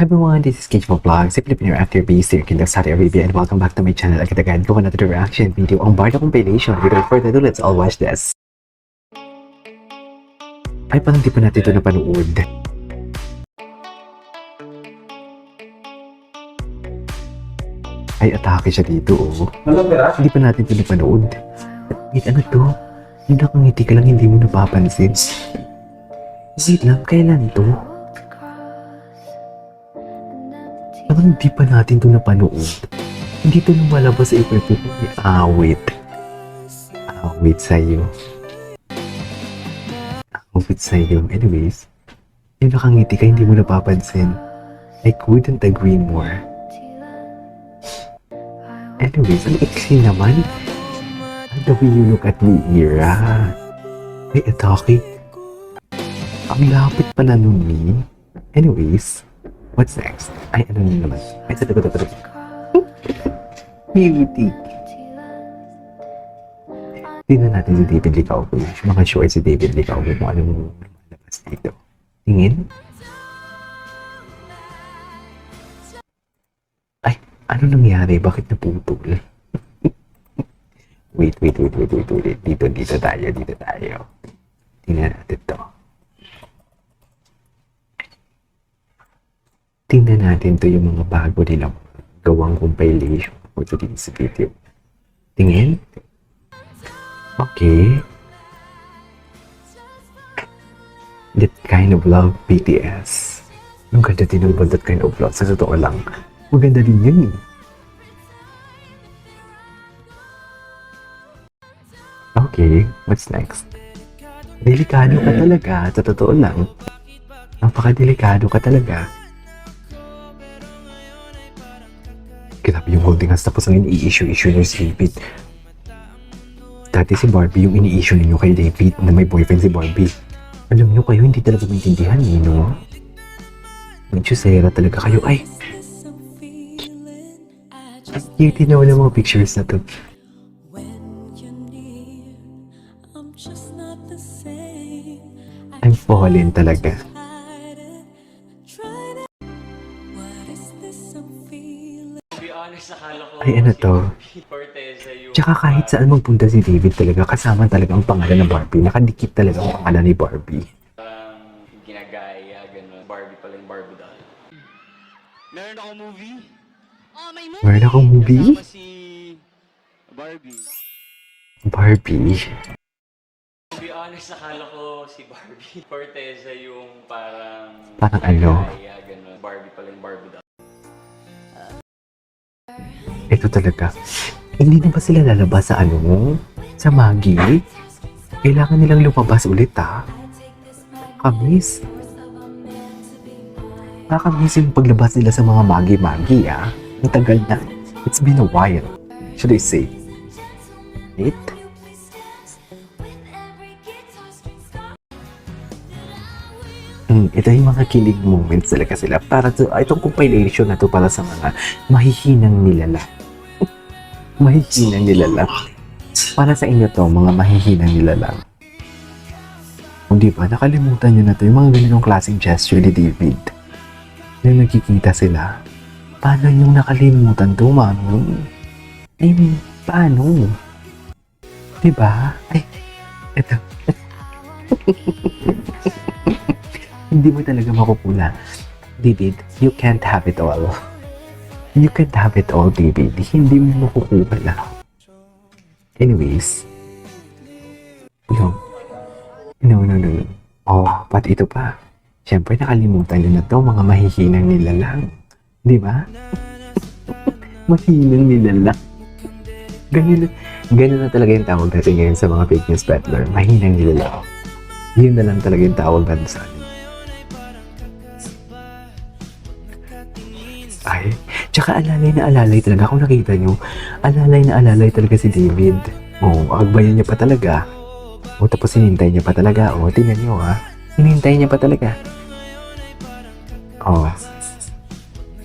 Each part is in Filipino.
Hi everyone, this is Kate Vlog, si Filipino actor based here in Saudi Arabia, and welcome back to my channel. Agad again ko another reaction video on Barda compilation. Without further ado, let's all watch this. Ay, parang di pa natin ito napanood. Ay, atake siya dito, oh. Hindi pa natin ito napanood. Wait, ano to? Yung nakangiti ka lang, hindi mo napapansin. Wait lang, kailan to? Parang hindi pa natin ito napanood. Hindi ito lumalabas sa ipa-ipa. Awit. Awit sa'yo. Awit sa'yo. Anyways, yung nakangiti ka, hindi mo napapansin. I couldn't agree more. Anyways, ang iksi naman. The way you look at me, Ira. Ay, atake. Ang lapit pala nun, ni. Anyways, what's next? Ay, ano naman? Ay, sa tagot. Beauty. Tingnan natin si David Licauco. Mga short si David Licauco kung anong lumalabas dito. Tingin. Ay, ano nangyari? Bakit naputol? Wait. Dito tayo. Tingnan natin to. Tingnan natin to yung mga bago nilang gawang compilation for today's video. Tingin? Okay. That kind of love, BTS. Ang ganda din ng that kind of love. Sa totoo lang, maganda din yun eh. Okay, what's next? Delikado ka talaga, sa totoo lang. Napaka-delikado ka talaga. Grabe yung holding hands tapos ang ini-issue niyo si David. Dati si Barbie yung ini-issue ninyo kay David na may boyfriend si Barbie. Alam nyo kayo, hindi talaga maintindihan eh, no? Medyo sera talaga kayo. Ay! Ang cute na wala mga pictures na to. I'm falling talaga. Ay, ano to? Tsaka kahit saan magpunta si David talaga, kasama talaga ang pangalan ng Barbie. Nakadikit talaga ang pangalan ni Barbie. Ginagaya, gano'n. Barbie pala yung Barbie doll. Meron akong movie. Oh, may movie. Meron akong movie? Kasama si Barbie. Barbie? To be honest, akala ko si Barbie. Forteza yung parang... Parang ano? Ginagaya, gano'n. Barbie pala yung Barbie doll. Ito talaga. Hindi na ba sila lalabas sa ano? Sa Maggie? Kailangan nilang lumabas ulit ha? Nakakamiss. Nakakamiss yung paglabas nila sa mga Maggie ha? Matagal na. It's been a while. Should I say? Right? Ito yung mga kilig moments talaga sila. Para to, itong compilation na to para sa mga mahihinang nilalang. Mahihinang nilalang. Para sa inyo to, mga mahihinang nilalang. Kung di ba, nakalimutan nyo na to, yung mga ganitong klaseng gesture ni David. Nang nagkikita sila. Paano yung nakalimutan to, mami? I mean, paano? Diba? Ay, ito. Hindi mo talaga makukula. David, you can't have it all. You can't have it all, David. Hindi mo makukula. Anyways. No. Oh, pati ito pa. Siyempre, nakalimutan nyo na to, mga mahihinang nilalang. Di ba? Mahinang nilalang. Ganun na talaga yung tawag natin ngayon sa mga fake news peddler. Mahinang nilalang. Yun na lang talaga yung tawag natin sa akin. Ay, tsaka alalay talaga. Kung nakita nyo, alalay talaga si David. Agbayan niya pa talaga. Tapos hinintay niya pa talaga. Tingnan nyo ha. Hinintay niya pa talaga.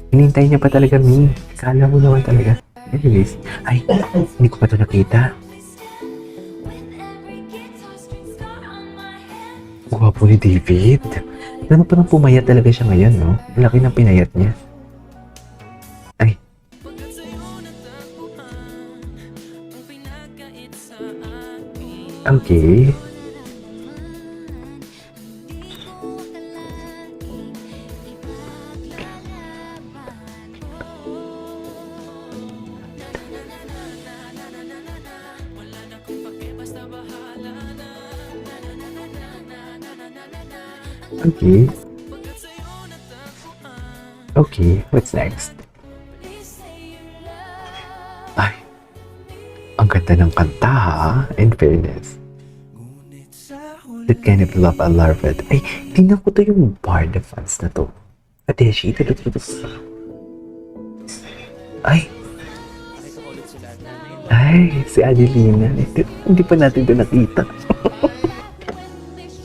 Hinintay niya pa talaga, Mi. Kala mo naman talaga. Anyways, ay, hindi ko pa ito nakita. Gwapo ni David. Ganun parang pumayat talaga siya ngayon, no? Ang laki ng pinayat niya. Ay. Okay. Okay. Okay, what's next? Ay, ang ganda ng kanta ha, in fairness. That kind of love, I love it. Ay, tingnan ko to yung Barda fans na to. Adeshi, ito. Ay, si Adelina. Hindi pa natin ito nakita.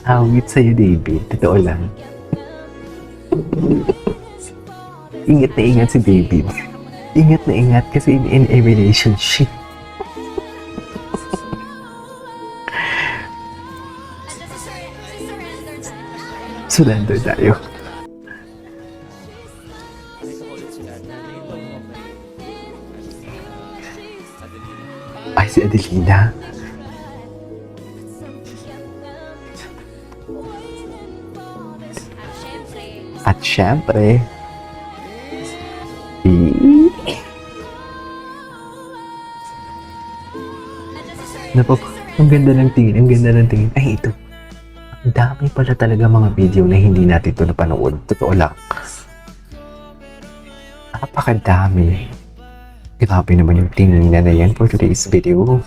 Awit sa'yo, David. Totoo lang. Ingat na ingat si David. Ingat na ingat kasi in a relationship. Surrender tayo. Ay, si Adelina. At syempre, ang ganda ng tingin, Ay, ito. Ang dami pala talaga mga video na hindi natin ito napanood. Totoo lang. Napakadami. Grabe naman yung tinginan na yan for today's video.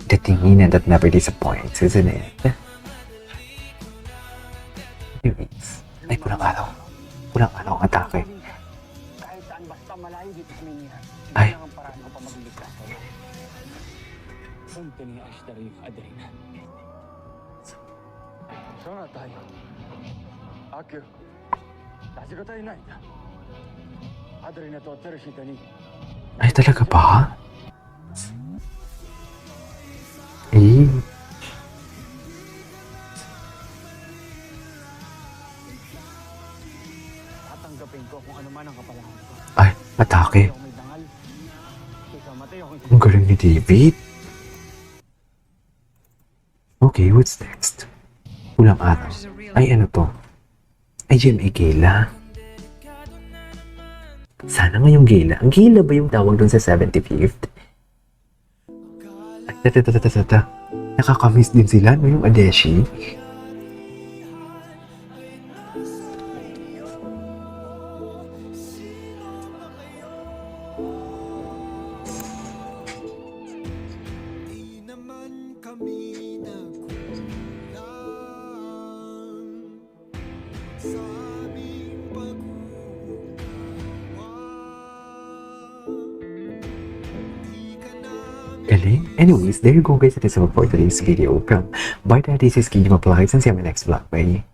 The tinginan that never disappoints, isn't it? Anyways, ay pulang araw ang atake. Kahit saan basta malayo dito sa Manila. Ay. Hindi lang ang paraan ko pa magliligtas sa'yo. Punta ni Ashtari Adrina. Sana tayo. Akyo. Dashi ga tayo na ita. Adrina to atteru shita ni. Ay, talaga ba? Eh, Tatanggapin ko kung ano man ang kapalaran ko. ay, atake. Ikaw may dangal. Ikaw matay ako. Ang galing ni David. Okay, what's next? Pulang araw. Ay, ano to? Ay, GMA Gala. Sana ngayong gala. Ang gala ba yung tawag dun sa 75th? Ay, tata. Nakakamiss din sila, no? Yung Adeshi. Galing. Anyways, there you go guys. That is all for today's video from Barda. This is Kiji Maplies and see you in my next vlog. Bye.